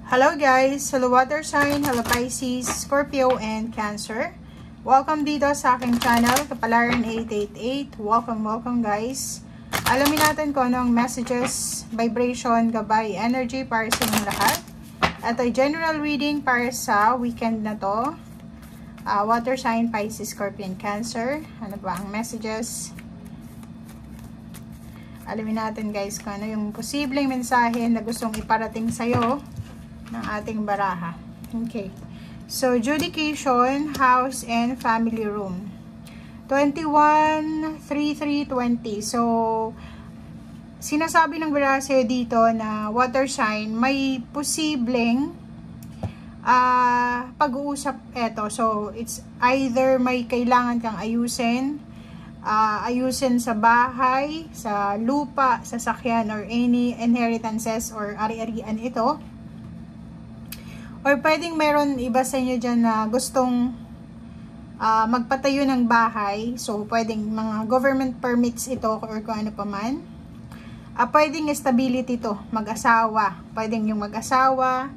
Hello guys! Hello water sign, hello Pisces, Scorpio, and Cancer. Welcome dito sa aking channel, Kapalaran 888. Welcome guys. Alamin natin kung anong messages, vibration, gabay, energy para sa inyong lahat. At ay general reading para sa weekend na to. Water sign, Pisces, Scorpio, and Cancer. Ano ba ang messages? Alamin natin guys kung ano yung posibleng mensahe na gustong iparating sa'yo ng ating baraha. Okay. So, judication, house, and family room. 21-3-3-20. So, sinasabi ng baraha sa'yo dito na water sign, may posibleng pag-uusap eto. So, it's either may kailangan kang ayusin sa bahay, sa lupa, sa sakyan, or any inheritances or ari-arian ito. Or pwedeng meron iba sa inyo dyan na gustong magpatayo ng bahay. So, pwedeng mga government permits ito or kung ano pa man. Pwedeng stability to, mag-asawa. Pwedeng yung mag-asawa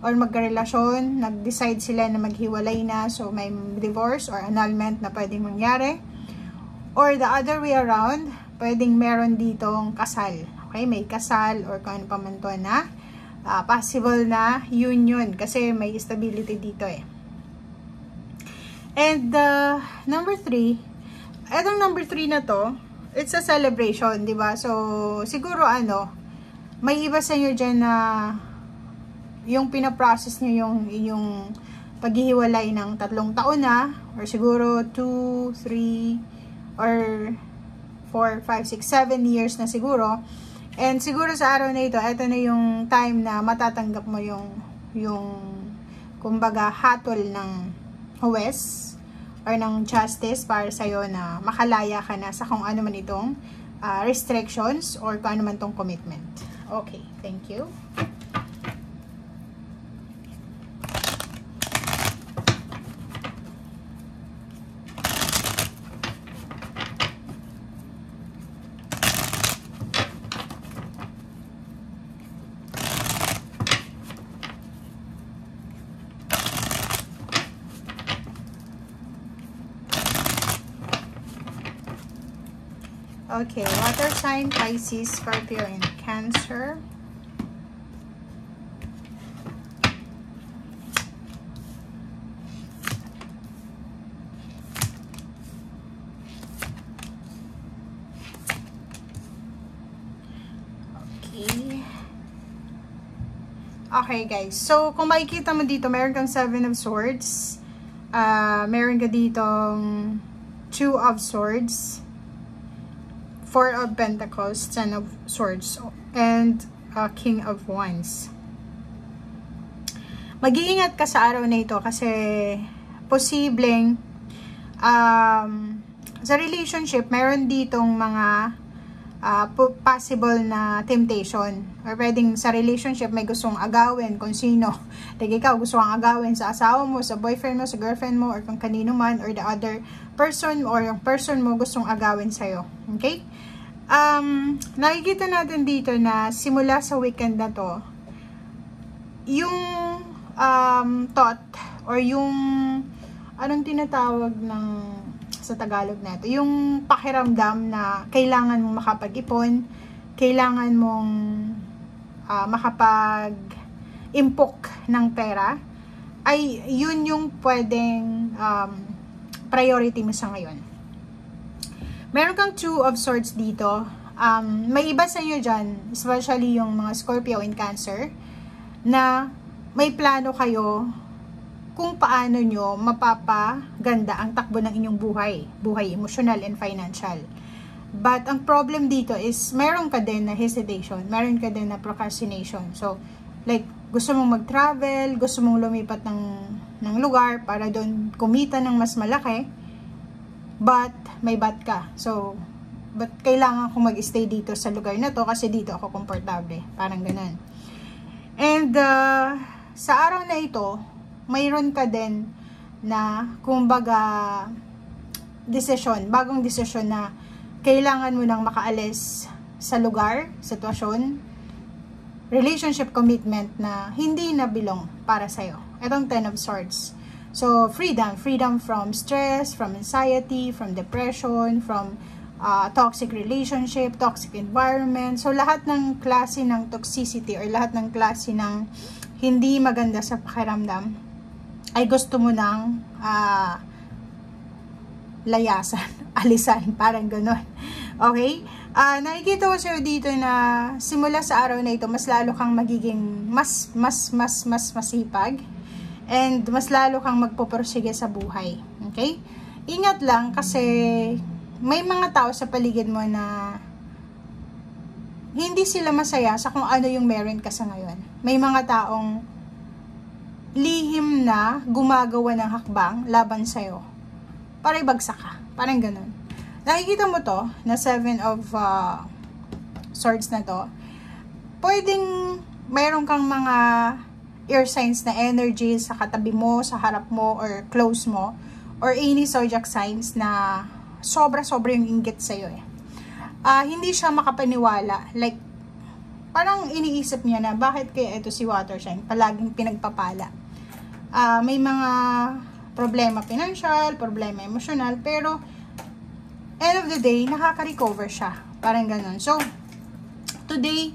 or magkarelasyon, nag-decide sila na maghiwalay na. So, may divorce or annulment na pwedeng mangyari. Or the other way around, pwedeng meron ditong kasal. Okay, may kasal or kung ano pa man to na possible na union kasi may stability dito eh. And number 3, etong number 3 na to, it's a celebration, di ba? So, siguro may iba sa inyo dyan na yung pinaprocess nyo yung paghihiwalay ng 3 taon na, or siguro 2, 3, or 4, 5, 6, 7 years na siguro. And siguro sa araw na ito na yung time na matatanggap mo yung kumbaga hatol ng huwes or ng justice para sa'yo na makalaya ka na sa kung ano man itong restrictions or kung ano man itong commitment. Okay, thank you. Okay, water sign, Pisces, Scorpio, and Cancer. Okay guys, so kung makikita mo dito, meron kang 7 of Swords. Meron ka ditong 2 of Swords. 4 of Pentacles, 10 of Swords, and King of Wands. Mag-iingat ka sa araw na ito kasi posibleng sa relationship, meron ditong mga possible na temptation. Or pwedeng sa relationship may gustong agawin kung sino. Like ikaw, gusto kang agawin sa asawa mo, sa boyfriend mo, sa girlfriend mo, or kung kanino man, or the other person, or yung person mo gustong agawin sa'yo. Okay? Nakikita natin dito na simula sa weekend na to, yung thought, or yung anong tinatawag ng sa Tagalog nato, yung pakiramdam na kailangan mong makapag-ipon, kailangan mong makapag-impok ng pera, ay yun yung pwedeng priority mo sa ngayon. Meron kang 2 of Swords dito. May iba sa inyo dyan, especially yung mga Scorpio and Cancer, na may plano kayo kung paano nyo mapapaganda ang takbo ng inyong buhay emotional and financial. But ang problem dito is meron ka din na hesitation, meron ka din na procrastination. So, like, gusto mong mag-travel, gusto mong lumipat ng lugar para doon kumita ng mas malaki, but may but ka. So, but kailangan kong mag-stay dito sa lugar na to kasi dito ako komportable. Parang ganun. And, sa araw na ito, mayroon ka din na, kumbaga, bagong desisyon na kailangan mo nang makaalis sa lugar, sitwasyon, relationship commitment na hindi na belong para sa'yo. Itong 10 of Swords. So, freedom. Freedom from stress, from anxiety, from depression, from toxic relationship, toxic environment. So, lahat ng klase ng toxicity or lahat ng klase ng hindi maganda sa pakiramdam ay gusto mo nang layasan, alisan, parang gano'n. Okay? Nakikita ko sa'yo dito na simula sa araw na ito, mas lalo kang magiging mas masipag and mas lalo kang magpupursige sa buhay. Okay? Ingat lang kasi may mga tao sa paligid mo na hindi sila masaya sa kung ano yung meron ka sa ngayon. May mga taong lihim na gumagawa ng hakbang laban sa'yo para ibagsak ka. Parang ganun. Nakikita mo to, na 7 of Swords na to, pwedeng mayroon kang mga air signs na energy sa katabi mo, sa harap mo, or close mo, or any zodiac signs na sobra-sobra yung inggit sa'yo eh. Hindi siya makapaniwala, like, parang iniisip niya na bakit kaya ito si water sign, palaging pinagpapala. May mga problema financial, problema emosyonal, pero end of the day, nakaka-recover siya. Parang ganun. So, today,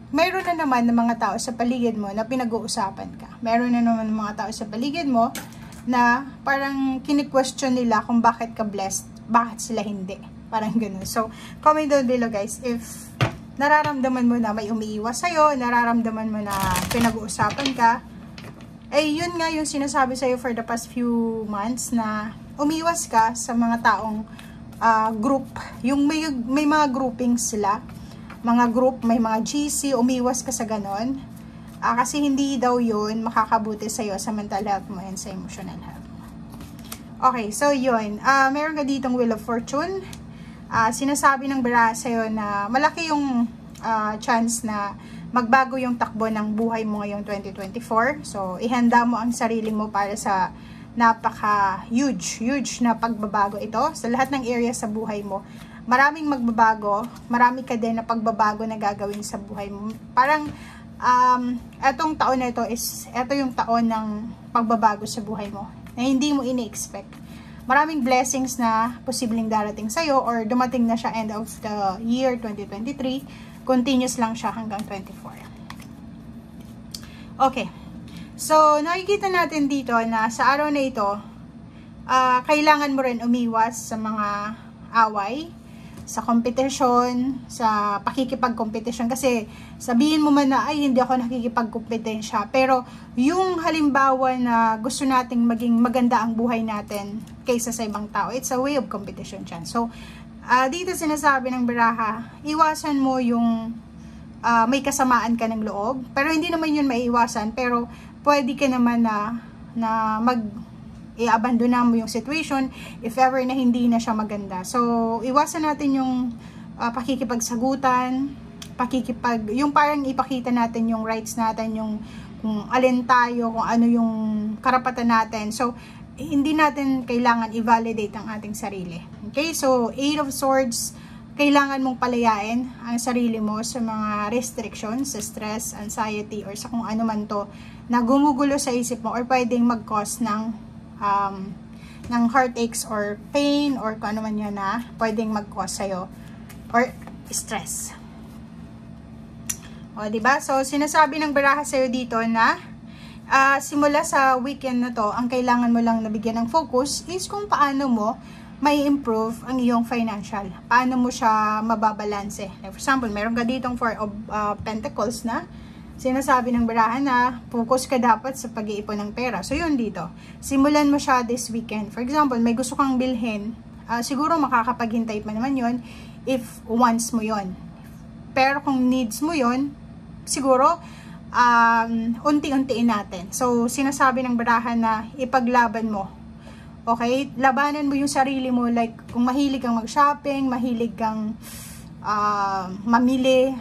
mayroon na naman ng mga tao sa paligid mo na pinag-uusapan ka. Mayroon na naman ng mga tao sa paligid mo na parang kini-question nila kung bakit ka blessed, bakit sila hindi. Parang ganun. So, comment down below guys if nararamdaman mo na may umiiwas sa'yo, nararamdaman mo na pinag-uusapan ka, yun nga yung sinasabi sa'yo for the past few months na umiwas ka sa mga taong group. Yung may mga groupings sila. Mga group, may mga GC, umiwas ka sa ganon. Kasi hindi daw yun makakabuti sa'yo sa mental health mo and sa emotional health mo. Okay, so yun. Meron ka ditong Wheel of Fortune. Sinasabi ng baraha sa'yo na malaki yung chance na magbago yung takbo ng buhay mo ngayong 2024. So, ihanda mo ang sarili mo para sa napaka-huge na pagbabago ito. Sa lahat ng area sa buhay mo, maraming magbabago, marami ka din na pagbabago na gagawin sa buhay mo. Parang, etong taon na ito ito yung taon ng pagbabago sa buhay mo, na hindi mo ini-expect. Maraming blessings na posibleng darating sa'yo, or dumating na siya end of the year 2023, continuous lang siya hanggang 24. Okay. So, nakikita natin dito na sa araw na ito, kailangan mo rin umiwas sa mga away, sa competition, sa pakikipag-competition. Kasi sabihin mo man na, ay hindi ako nakikipag-competition. Pero yung halimbawa na gusto nating maging maganda ang buhay natin kaysa sa ibang tao, it's a way of competition dyan. So, dito sinasabi ng baraha, iwasan mo yung may kasamaan ka ng loob. Pero hindi naman yun maiiwasan, pero pwede ka naman na i-abandona mo yung situation if ever na hindi na siya maganda. So, iwasan natin yung pakikipagsagutan, yung parang ipakita natin yung rights natin, yung kung alin tayo, kung ano yung karapatan natin. So, hindi natin kailangan i-validate ang ating sarili. Okay? So, 8 of Swords, kailangan mong palayain ang sarili mo sa mga restrictions, sa stress, anxiety, or sa kung ano man to na gumugulo sa isip mo or pwedeng mag-cause ng heartaches or pain or kung ano man yun na pwedeng mag-cause sa'yo or stress. O, diba? So, sinasabi ng baraha sa'yo dito na simula sa weekend na to, ang kailangan mo lang nabigyan ng focus is kung paano mo may improve ang iyong financial. Paano mo siya mababalanse. Like for example, meron ka ditong 4 of Pentacles na sinasabi ng baraha na focus ka dapat sa pag-iipon ng pera. So, yun dito. Simulan mo siya this weekend. For example, may gusto kang bilhin. Siguro makakapaghintay pa naman yun if wants mo yun. Pero kung needs mo yun, siguro unti-untiin natin. So, sinasabi ng baraha na ipaglaban mo. Okay? Labanan mo yung sarili mo. Like, kung mahilig kang mag-shopping, mahilig kang mamili,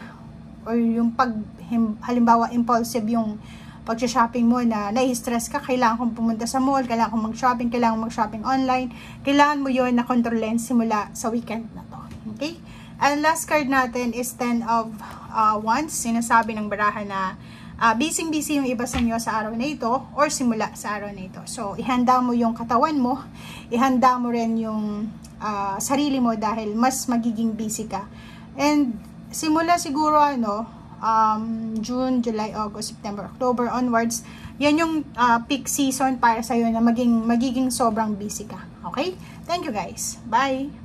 or yung halimbawa, impulsive yung pag-shopping mo na nai-stress ka, kailangan kong pumunta sa mall, kailangan kong mag-shopping, kailangan mag-shopping online, kailangan mo yun na kontrolin simula sa weekend na to. Okay? And last card natin is 10 of once sinasabi ng baraha na busy-busy yung iba sa inyo sa araw na ito or simula sa araw na ito. So, ihanda mo yung katawan mo, ihanda mo rin yung sarili mo dahil mas magiging busy ka. And simula siguro June, July, August, September, October onwards, yan yung peak season para sa'yo na magiging sobrang busy ka. Okay? Thank you guys. Bye!